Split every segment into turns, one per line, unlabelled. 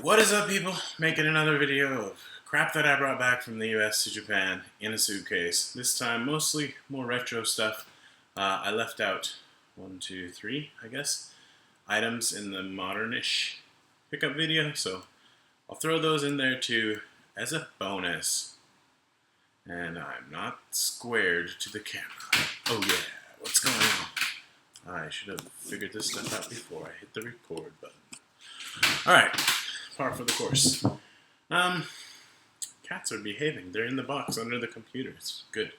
What is up, people? Making another video of crap that I brought back from the US to Japan in a suitcase. This time mostly more retro stuff. I left out 1, 2, 3, I guess, items in the modernish pickup video, so I'll throw those in there too as a bonus. And I'm not squared to the camera. Oh yeah, what's going on? I should have figured this stuff out before I hit the record button. Alright, par for the course. Cats are behaving. They're in the box under the computer. It's good.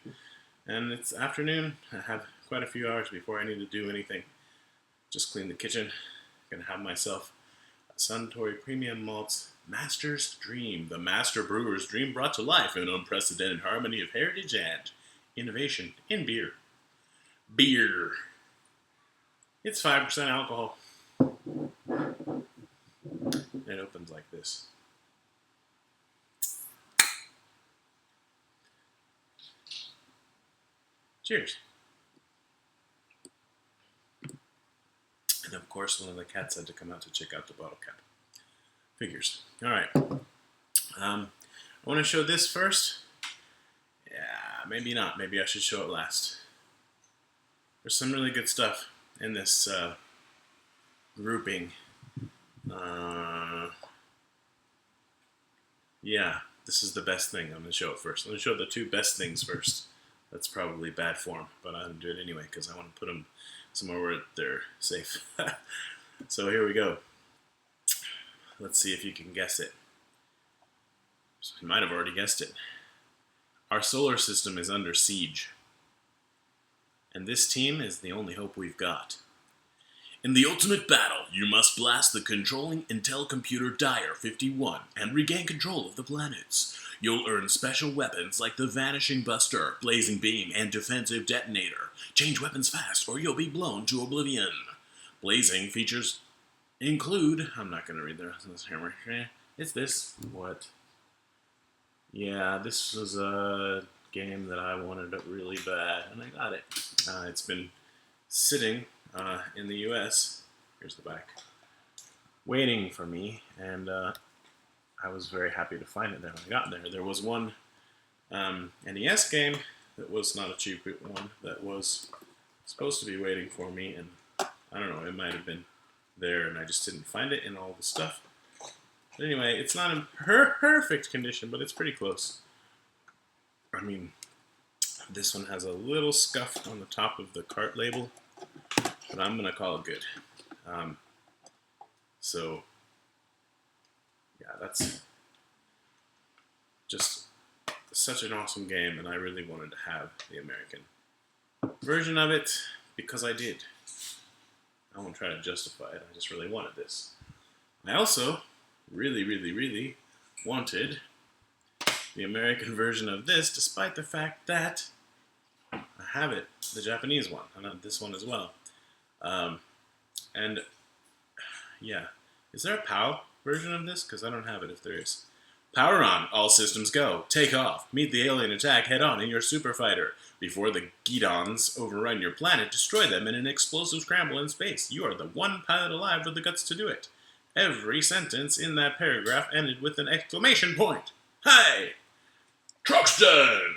And it's afternoon. I have quite a few hours before I need to do anything. Just clean the kitchen. Gonna have myself a Suntory Premium Malts Master's Dream. The Master Brewer's Dream brought to life in an unprecedented harmony of heritage and innovation in beer. Beer. It's 5% alcohol. It opens like this. Cheers. And of course, one of the cats had to come out to check out the bottle cap. Figures. Alright. I want to show this first. Yeah, maybe not. Maybe I should show it last. There's some really good stuff in this grouping. Yeah, this is the best thing. I'm going to show it first. I'm going to show the two best things first. That's probably bad form, but I'm going to do it anyway because I want to put them somewhere where they're safe. So here we go. Let's see if you can guess it. So you might have already guessed it. Our solar system is under siege. And this team is the only hope we've got. In the ultimate battle, you must blast the controlling Intel computer Dyer 51 and regain control of the planets. You'll earn special weapons like the Vanishing Buster, Blazing Beam, and Defensive Detonator. Change weapons fast or you'll be blown to oblivion. Blazing features include... I'm not going to read the rest of this hammer. It's this. What? Yeah, this was a game that I wanted really bad, and I got it. It's been sitting in the US, here's the back, waiting for me, and I was very happy to find it there when I got there. There was one NES game that was not a cheap one that was supposed to be waiting for me, and I don't know, it might have been there and I just didn't find it in all the stuff. But anyway, it's not in perfect condition, but it's pretty close. I mean, this one has a little scuff on the top of the cart label, but I'm going to call it good. So, yeah, that's just such an awesome game, and I really wanted to have the American version of it because I did. I won't try to justify it, I just really wanted this. I also really wanted the American version of this, despite the fact that I have it, the Japanese one, and this one as well. And yeah, is there a POW version of this? Because I don't have it if there is. Power on, all systems go, take off, meet the alien attack head on in your super fighter. Before the Gidons overrun your planet, destroy them in an explosive scramble in space. You are the one pilot alive with the guts to do it. Every sentence in that paragraph ended with an exclamation point. Hey! Truxton!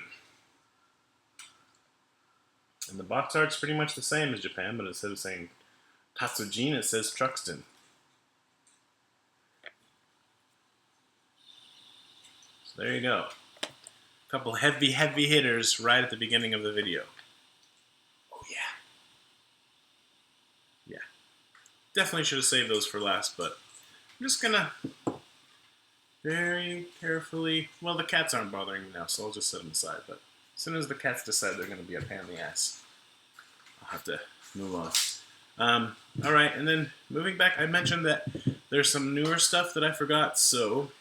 And the box art's pretty much the same as Japan, but instead of saying Tatsujin, it says Truxton. So there you go. A couple heavy hitters right at the beginning of the video. Oh yeah. Yeah. Definitely should have saved those for last, but I'm just gonna very carefully... Well, the cats aren't bothering me now, so I'll just set them aside, but as soon as the cats decide they're going to be a pain in the ass, I'll have to move on. Alright, and then moving back, I mentioned that there's some newer stuff that I forgot, so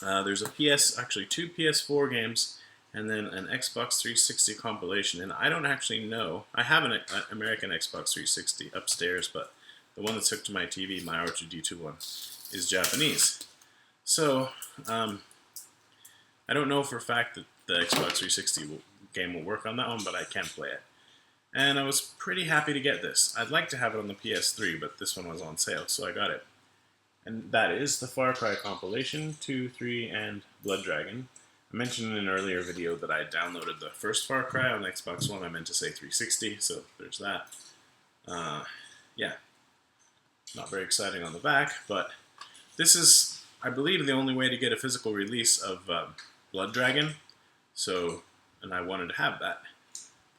there's two PS4 games, and then an Xbox 360 compilation, and I don't actually know. I have an American Xbox 360 upstairs, but the one that's hooked to my TV, my R2D2 one, is Japanese. So, I don't know for a fact that the Xbox 360 game will work on that one, but I can play it. And I was pretty happy to get this. I'd like to have it on the PS3, but this one was on sale, so I got it. and that is the Far Cry compilation, 2, 3, and Blood Dragon. I mentioned in an earlier video that I downloaded the first Far Cry on the Xbox One. I meant to say 360, so there's that. Yeah, not very exciting on the back, but this is, I believe, the only way to get a physical release of Blood Dragon, so, and I wanted to have that.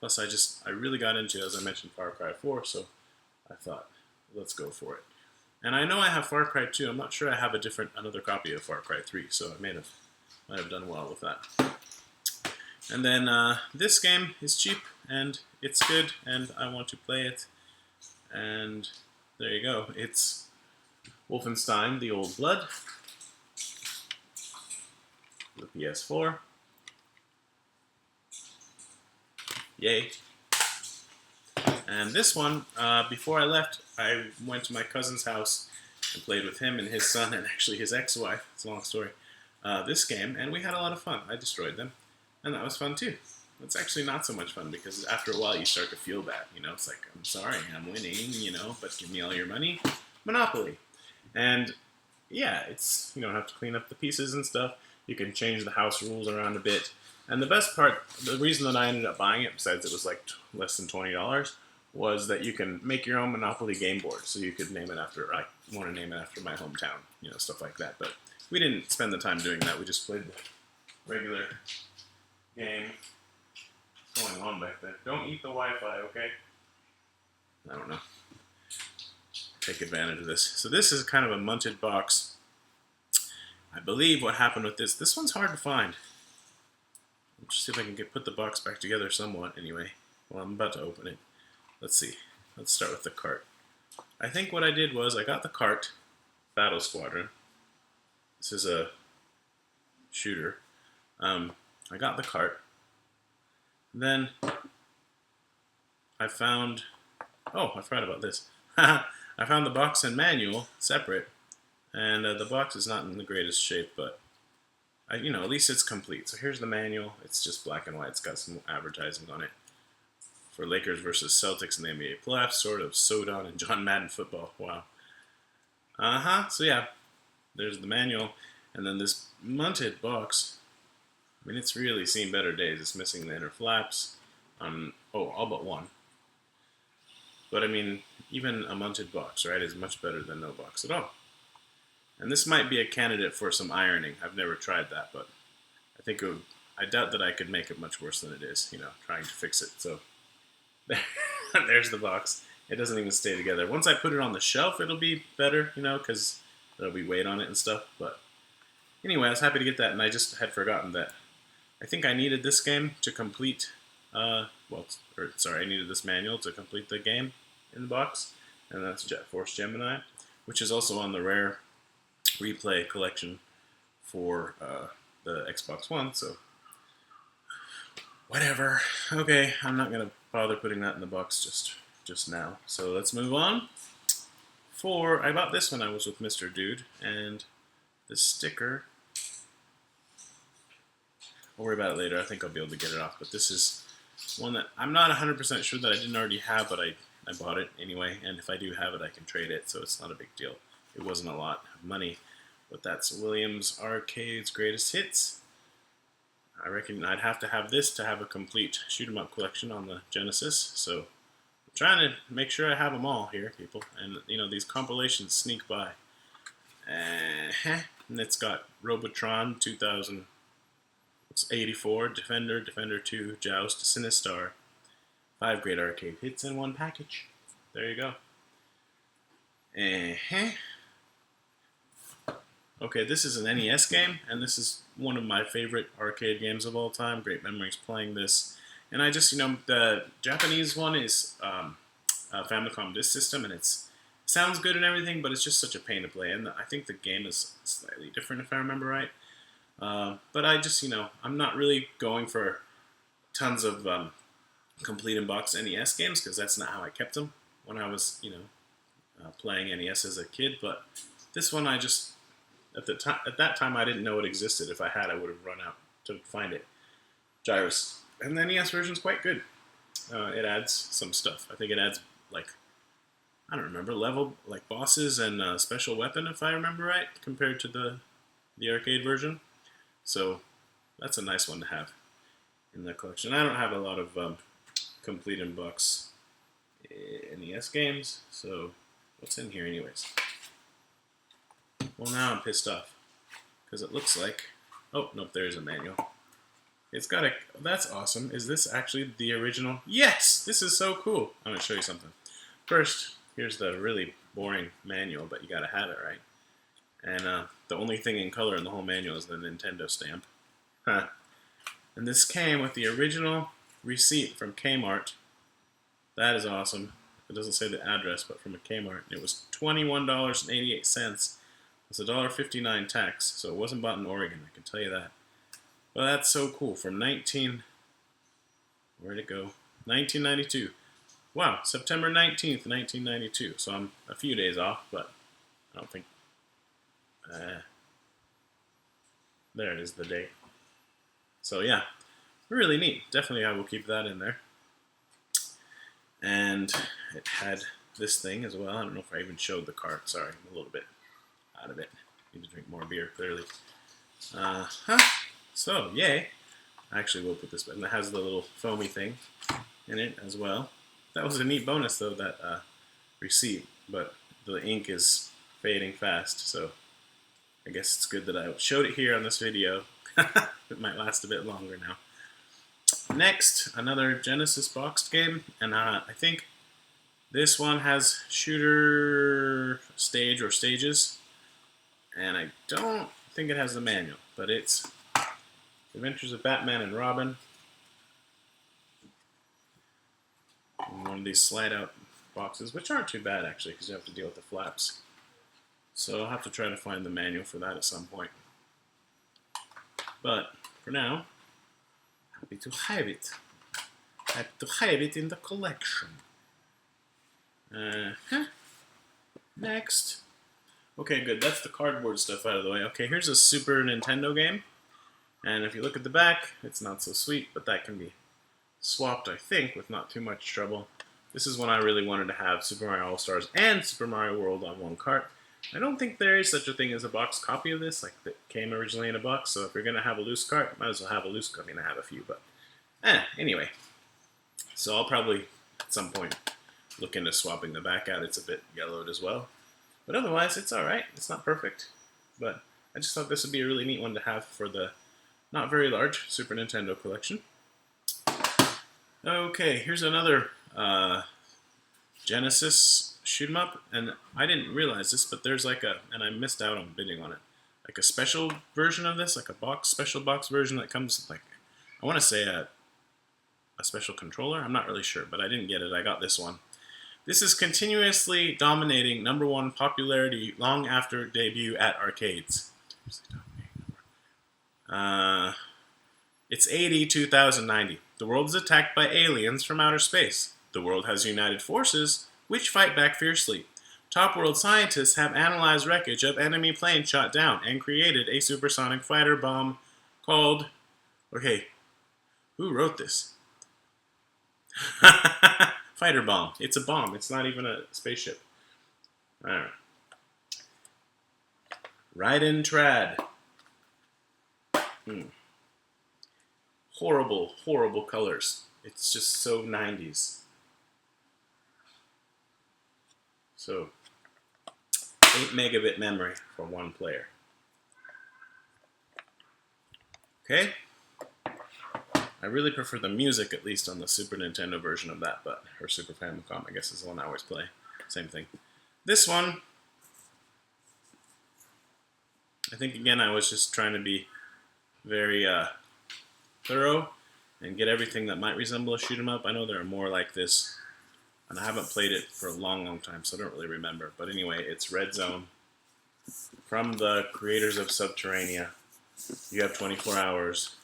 Plus, I really got into, as I mentioned, Far Cry 4, so I thought, let's go for it. And I know I have Far Cry 2. I'm not sure I have another copy of Far Cry 3, so I might have done well with that. And then this game is cheap, and it's good, and I want to play it. And there you go. It's Wolfenstein: The Old Blood, the PS4. Yay. And this one, before I left, I went to my cousin's house and played with him and his son and actually his ex-wife. It's a long story. This game, and we had a lot of fun. I destroyed them, and that was fun too. It's actually not so much fun because after a while you start to feel bad. You know, it's like, I'm sorry, I'm winning, you know, but give me all your money. Monopoly. And yeah, you don't have to clean up the pieces and stuff. You can change the house rules around a bit. And the best part, the reason that I ended up buying it, besides it was like less than $20, was that you can make your own Monopoly game board. So you could name it after, I want to name it after my hometown, you know, stuff like that. But we didn't spend the time doing that. We just played the regular game. What's going on back there? Don't eat the Wi-Fi, okay? I don't know. Take advantage of this. So this is kind of a munted box. I believe what happened with this one's hard to find. Let's see if I can put the box back together somewhat anyway. Well, I'm about to open it. Let's see. Let's start with the cart. I think what I did was I got the cart, Battle Squadron. This is a shooter. I got the cart. Then I found, oh, I forgot about this. I found the box and manual separate, and the box is not in the greatest shape, but you know, at least it's complete. So here's the manual. It's just black and white. It's got some advertising on it for Lakers versus Celtics in the NBA playoffs, sort of Soda and John Madden football. Wow. So yeah, there's the manual, and then this munted box. I mean, it's really seen better days. It's missing the inner flaps. All but one. But I mean, even a munted box, right, is much better than no box at all. And this might be a candidate for some ironing. I've never tried that, but I think I doubt that I could make it much worse than it is, you know, trying to fix it. So there's the box. It doesn't even stay together. Once I put it on the shelf, it'll be better, you know, because there'll be weight on it and stuff. But anyway, I was happy to get that, and I just had forgotten that I think I needed this game to complete, I needed this manual to complete the game in the box, and that's Jet Force Gemini, which is also on the rare replay collection for the Xbox One, so whatever. Okay, I'm not going to bother putting that in the box just now. So let's move on. I bought this when I was with Mr. Dude, and the sticker, I'll worry about it later. I think I'll be able to get it off, but this is one that I'm not 100% sure that I didn't already have, but I bought it anyway, and if I do have it, I can trade it, so it's not a big deal. It wasn't a lot of money, but that's Williams Arcade's Greatest Hits. I reckon I'd have to have this to have a complete shoot 'em up collection on the Genesis, so I'm trying to make sure I have them all here, people, and you know, these compilations sneak by. And it's got Robotron 2084, Defender, Defender 2, Joust, Sinistar, 5 great arcade hits in one package. There you go. Okay, this is an NES game, and this is one of my favorite arcade games of all time. Great memories playing this. And I just, you know, the Japanese one is a Famicom Disk System, and it sounds good and everything, but it's just such a pain to play. And I think the game is slightly different, if I remember right. But I just, you know, I'm not really going for tons of complete in-box NES games, because that's not how I kept them when I was, you know, playing NES as a kid. But this one, I just, at that time, I didn't know it existed. If I had, I would have run out to find it. Gyrus. And the NES version's quite good. It adds some stuff. I think it adds, like, I don't remember, level, like bosses and special weapon, if I remember right, compared to the arcade version. So that's a nice one to have in the collection. I don't have a lot of complete in box NES games, so what's in here anyways? Well, now I'm pissed off because it looks like, oh nope, there is a manual. It's got a, that's awesome. Is this actually the original? Yes, this is so cool. I'm gonna show you something. First, here's the really boring manual, but you gotta have it, right? And the only thing in color in the whole manual is the Nintendo stamp. Huh. And this came with the original receipt from Kmart. That is awesome. It doesn't say the address, but from a Kmart. It was $21.88. It's $1.59 tax, so it wasn't bought in Oregon, I can tell you that. Well, that's so cool. From where'd it go? 1992. Wow, September 19th, 1992. So I'm a few days off, but I don't think... there it is, the date. So yeah, really neat. Definitely I will keep that in there. And it had this thing as well. I don't know if I even showed the cart. Sorry, I'm a little bit out of it. Need to drink more beer, clearly. So, yay. I actually will put this button. It has the little foamy thing in it as well. That was a neat bonus, though, that receipt. But the ink is fading fast, so I guess it's good that I showed it here on this video. It might last a bit longer now. Next, another Genesis boxed game, and I think this one has shooter stage or stages, and I don't think it has the manual, but it's Adventures of Batman and Robin. And one of these slide out boxes, which aren't too bad actually, because you have to deal with the flaps. So I'll have to try to find the manual for that at some point. But for now, happy to have it. Happy to have it in the collection. Next. Okay, good. That's the cardboard stuff out of the way. Okay, here's a Super Nintendo game. And if you look at the back, it's not so sweet, but that can be swapped, I think, with not too much trouble. This is one I really wanted to have, Super Mario All-Stars and Super Mario World on one cart. I don't think there is such a thing as a box copy of this, like that came originally in a box, so if you're going to have a loose cart, might as well have a loose copy. I mean, I have a few, but anyway. So I'll probably, at some point, look into swapping the back out. It's a bit yellowed as well. But otherwise, it's alright. It's not perfect. But I just thought this would be a really neat one to have for the not very large Super Nintendo collection. Okay, here's another Genesis shoot 'em up, and I didn't realize this, but there's like and I missed out on bidding on it, like a special version of this, like a special box version that comes like, I want to say a special controller. I'm not really sure, but I didn't get it. I got this one. This is continuously dominating #1 popularity long after debut at arcades. It's 80-2090. The world is attacked by aliens from outer space. The world has united forces, which fight back fiercely. Top world scientists have analyzed wreckage of enemy planes shot down and created a supersonic fighter bomb called... Okay, who wrote this? Fighter bomb. It's a bomb. It's not even a spaceship. Alright. Raiden Trad. Horrible, horrible colors. It's just so 90s. So, 8 megabit memory for one player. Okay? I really prefer the music, at least on the Super Nintendo version of that, but, or Super Famicom, I guess is the one I always play. Same thing. This one, I think again I was just trying to be very thorough and get everything that might resemble a shoot 'em up. I know there are more like this, and I haven't played it for a long, long time, so I don't really remember. But anyway, it's Red Zone from the creators of Subterranea. You have 24 hours.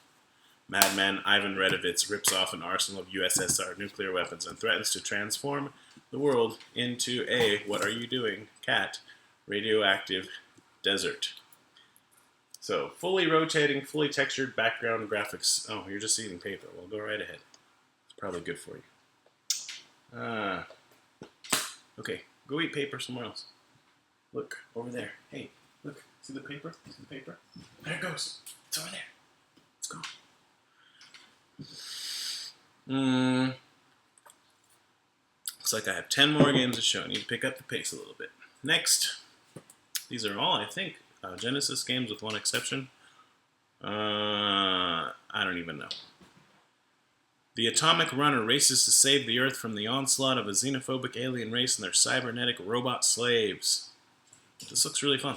Madman Ivan Redovitz rips off an arsenal of USSR nuclear weapons and threatens to transform the world into a, what are you doing, cat, radioactive desert. So, fully rotating, fully textured background graphics. Oh, you're just eating paper. Well, go right ahead. It's probably good for you. Okay, Go eat paper somewhere else. Look, over there. Hey, look. See the paper? See the paper? There it goes. It's over there. Let's go. Looks like I have 10 more games to show. I need to pick up the pace a little bit. Next. These are all, I think, Genesis games with one exception. I don't even know. The atomic runner races to save the Earth from the onslaught of a xenophobic alien race and their cybernetic robot slaves. This looks really fun.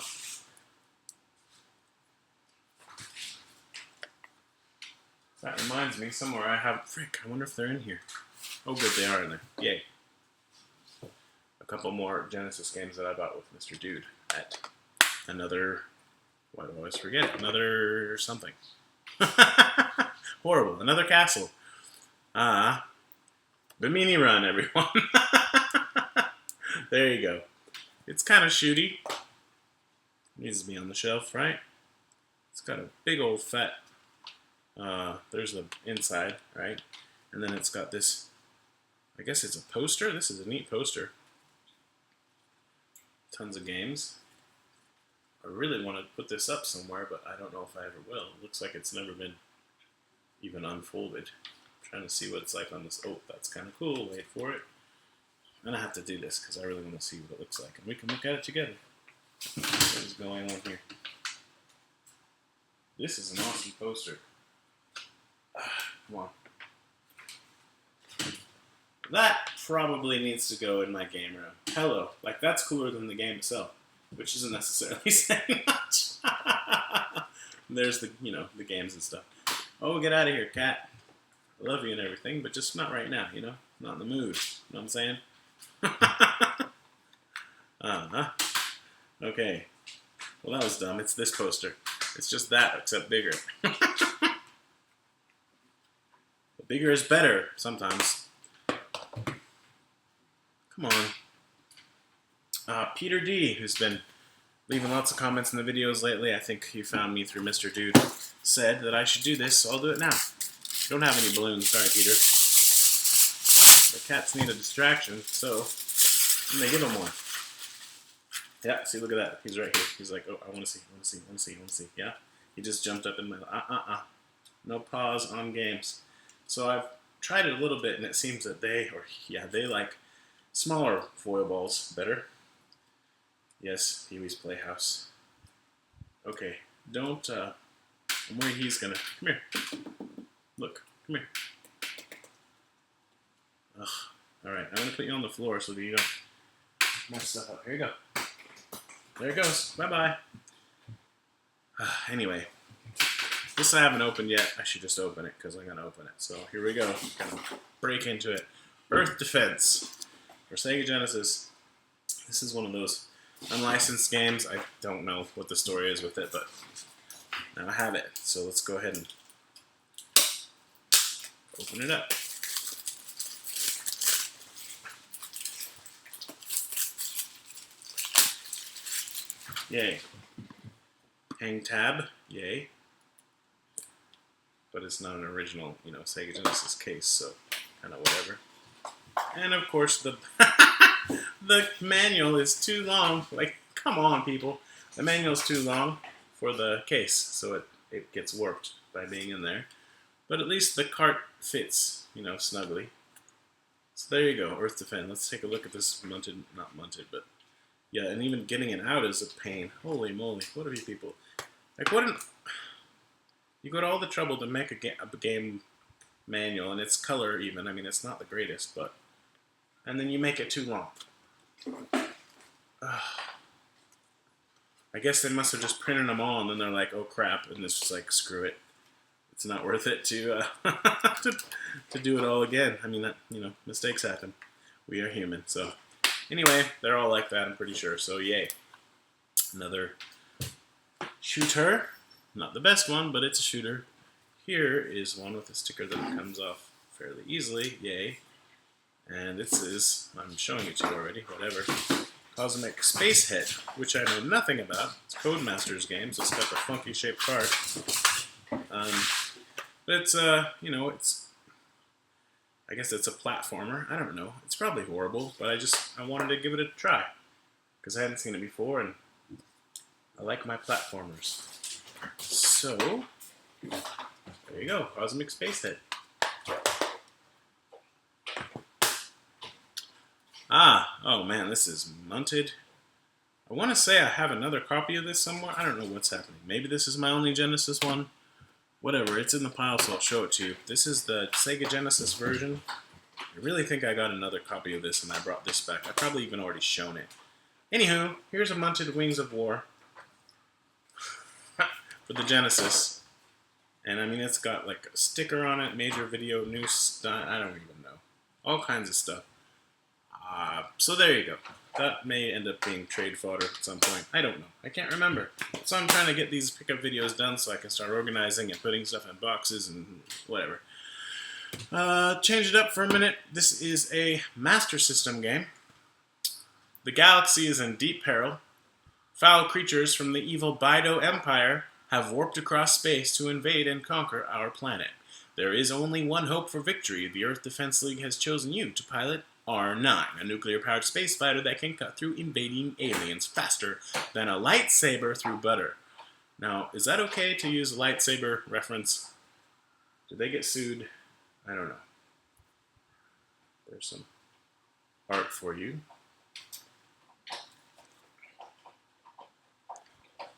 That reminds me, somewhere I have... Frick, I wonder if they're in here. Oh good, they are in there. Yay. A couple more Genesis games that I bought with Mr. Dude at another... Why do I always forget? Another something. Horrible. Another castle. Bimini Run, everyone. There you go. It's kind of shooty. Needs to be on the shelf, right? It's got a big old fat... there's the inside, right? And then it's got this... I guess it's a poster. This is a neat poster. Tons of games. I really want to put this up somewhere, but I don't know if I ever will. It looks like it's never been even unfolded. I'm trying to see what it's like on this. Oh, that's kind of cool. Wait for it. I'm going to have to do this because I really want to see what it looks like. And we can look at it together. What is going on here? This is an awesome poster. Come on. That probably needs to go in my game room. Hello. Like, that's cooler than the game itself. Which isn't necessarily saying much. There's the, the games and stuff. Oh, get out of here, cat. I love you and everything, but just not right now, Not in the mood. You know what I'm saying? Okay. Well, that was dumb. It's this poster. It's just that, except bigger. But bigger is better, sometimes. Come on. Peter D, who's been leaving lots of comments in the videos lately, I think he found me through Mr. Dude, said that I should do this, so I'll do it now. Don't have any balloons, sorry Peter. The cats need a distraction, so I'm gonna give him one. Yeah, see, look at that. He's right here. He's like, oh, I want to see, I want to see, I want to see, I want to see. Yeah, he just jumped up in my, no pause on games. So I've tried it a little bit, and it seems that they like smaller foil balls better. Yes, Pee-wee's Playhouse. Okay, don't, I'm worried he's gonna, come here. Look, come here. Ugh, alright, I'm gonna put you on the floor so that you don't mess stuff up. Here you go. There it goes, bye-bye. Anyway, this I haven't opened yet. I should just open it, because I'm gonna open it. So, here we go. Gonna break into it. Earth Defense for Sega Genesis. This is one of those unlicensed games. I don't know what the story is with it, but now I have it. So let's go ahead and open it up. Yay. Hang tab. Yay. But it's not an original, Sega Genesis case, so kind of whatever. And of course the the manual is too long. Like, come on, people. The manual's too long for the case, so it gets warped by being in there. But at least the cart fits, snugly. So there you go, Earth Defend. Let's take a look at this not munted, but yeah, and even getting it out is a pain. Holy moly, what are you people? Like, you go to all the trouble to make a game manual, and it's color even. I mean, it's not the greatest, but... And then you make it too long. I guess they must have just printed them all, and then they're like, oh crap, and it's just like, screw it. It's not worth it to to do it all again. I mean, mistakes happen. We are human, so... Anyway, they're all like that, I'm pretty sure, so yay. Another shooter. Not the best one, but it's a shooter. Here is one with a sticker that comes off fairly easily, yay. And this is, I'm showing it to you already, whatever, Cosmic Space Head, which I know nothing about. It's Codemasters games. It's got the funky shaped card. But it's, it's I guess it's a platformer. I don't know. It's probably horrible, but I wanted to give it a try because I hadn't seen it before, and I like my platformers. So there you go, Cosmic Space Head. Oh man, this is mounted. I want to say I have another copy of this somewhere. I don't know what's happening. Maybe this is my only Genesis one. Whatever, it's in the pile, so I'll show it to you. This is the Sega Genesis version. I really think I got another copy of this and I brought this back. I've probably even already shown it. Anywho, here's a mounted Wings of War for the Genesis. And I mean, it's got like a sticker on it, major video, new stuff, I don't even know. All kinds of stuff. So there you go. That may end up being trade fodder at some point. I don't know. I can't remember. So I'm trying to get these pickup videos done so I can start organizing and putting stuff in boxes and whatever. Change it up for a minute. This is a Master System game. The galaxy is in deep peril. Foul creatures from the evil Bido Empire have warped across space to invade and conquer our planet. There is only one hope for victory. The Earth Defense League has chosen you to pilot R9, a nuclear-powered space fighter that can cut through invading aliens faster than a lightsaber through butter. Now, is that okay to use a lightsaber reference? Did they get sued? I don't know. There's some art for you.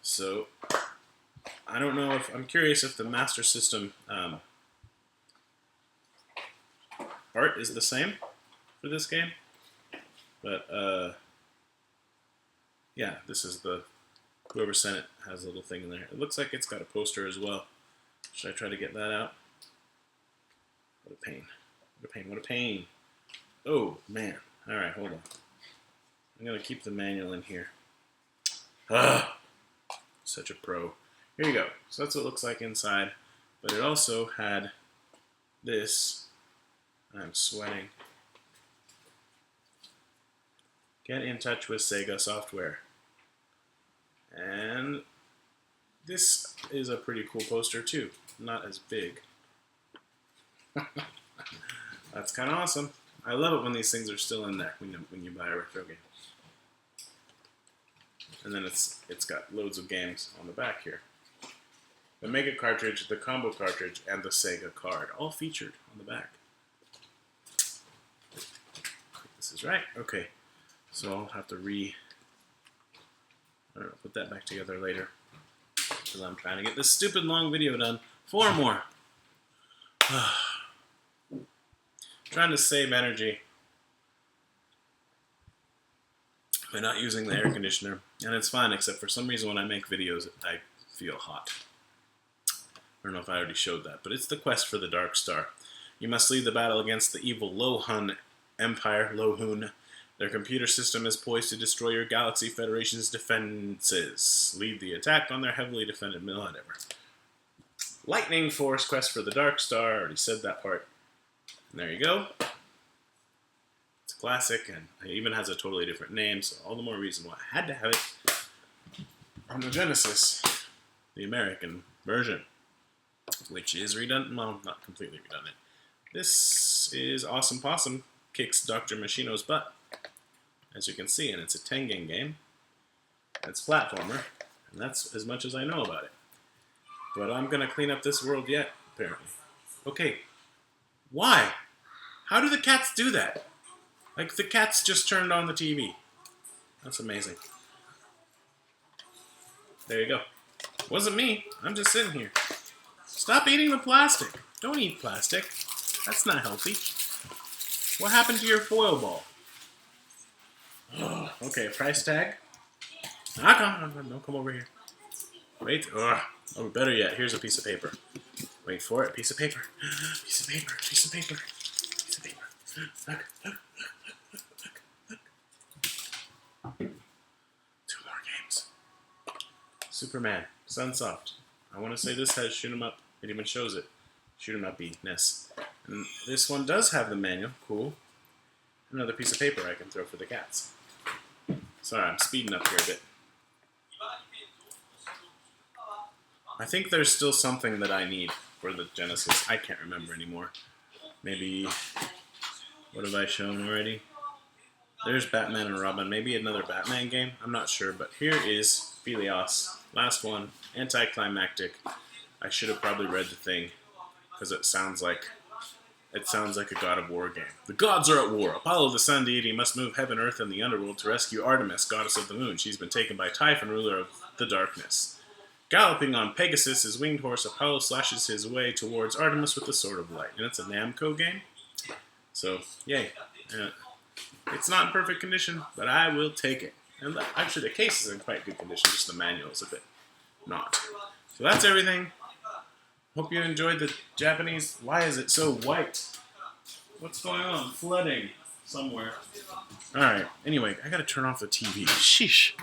So, I don't know if, I'm curious if the Master System art is the same for this game, but yeah, this is the, whoever sent it has a little thing in there. It looks like it's got a poster as well. Should I try to get that out? What a pain. What a pain. What a pain. Oh, man. Alright, hold on. I'm going to keep the manual in here. Such a pro. Here you go. So that's what it looks like inside. But it also had this. I'm sweating. Get in touch with Sega software. And this is a pretty cool poster too. Not as big. That's kind of awesome. I love it when these things are still in there when you buy a retro game. And then it's got loads of games on the back here. The Mega cartridge, the Combo cartridge, and the Sega card, all featured on the back. This is right. Okay. So I'll have to I don't know, put that back together later. Because I'm trying to get this stupid long video done. 4 more. Trying to save energy by not using the air conditioner. And it's fine, except for some reason when I make videos, I feel hot. I don't know if I already showed that, but it's the quest for the Dark Star. You must lead the battle against the evil Lohun Empire, Lohun. Their computer system is poised to destroy your Galaxy Federation's defenses. Lead the attack on their heavily defended mill, whatever. Lightning Force quest for the Dark Star. I already said that part. And there you go. It's a classic, and it even has a totally different name, so all the more reason why I had to have it on the Genesis, the American version, which is redundant. Well, not completely redundant. This is Awesome Possum kicks Dr. Machino's butt, as you can see, and it's a Tengen game. It's a platformer, and that's as much as I know about it. But I'm going to clean up this world yet, apparently. Okay, why? How do the cats do that? Like, the cats just turned on the TV. That's amazing. There you go. Wasn't me. I'm just sitting here. Stop eating the plastic. Don't eat plastic. That's not healthy. What happened to your foil ball? Okay, price tag. Don't come over here. Wait. Oh, better yet, here's a piece of paper. Wait for it. Piece of paper. Piece of paper. Piece of paper. Piece of paper. Look. Look. 2 more games. Superman. Sunsoft. I want to say this has shoot 'em up. It even shows it. Shoot 'em up-ness. And this one does have the manual. Cool. Another piece of paper I can throw for the cats. Sorry, I'm speeding up here a bit. I think there's still something that I need for the Genesis. I can't remember anymore. Maybe What have I shown already? There's Batman and Robin. Maybe another Batman game? I'm not sure, but here is Philios. Last one. Anticlimactic. I should have probably read the thing, because it sounds like a God of War game. The gods are at war. Apollo, the sun deity, must move heaven, earth, and the underworld to rescue Artemis, goddess of the moon. She's been taken by Typhon, ruler of the darkness. Galloping on Pegasus, his winged horse, Apollo slashes his way towards Artemis with the sword of light. And it's a Namco game. So, yay. It's not in perfect condition, but I will take it. And actually, the case is in quite good condition, just the manual is a bit not. So that's everything. Hope you enjoyed the Japanese. Why is it so white? What's going on? Flooding somewhere. Alright, anyway, I gotta turn off the TV. Sheesh.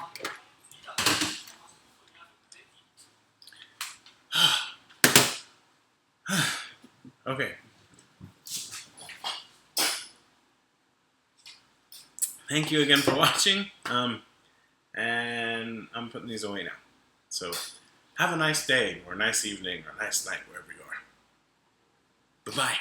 Okay. Thank you again for watching. And I'm putting these away now. So, have a nice day, or a nice evening, or a nice night, wherever you are. Bye-bye.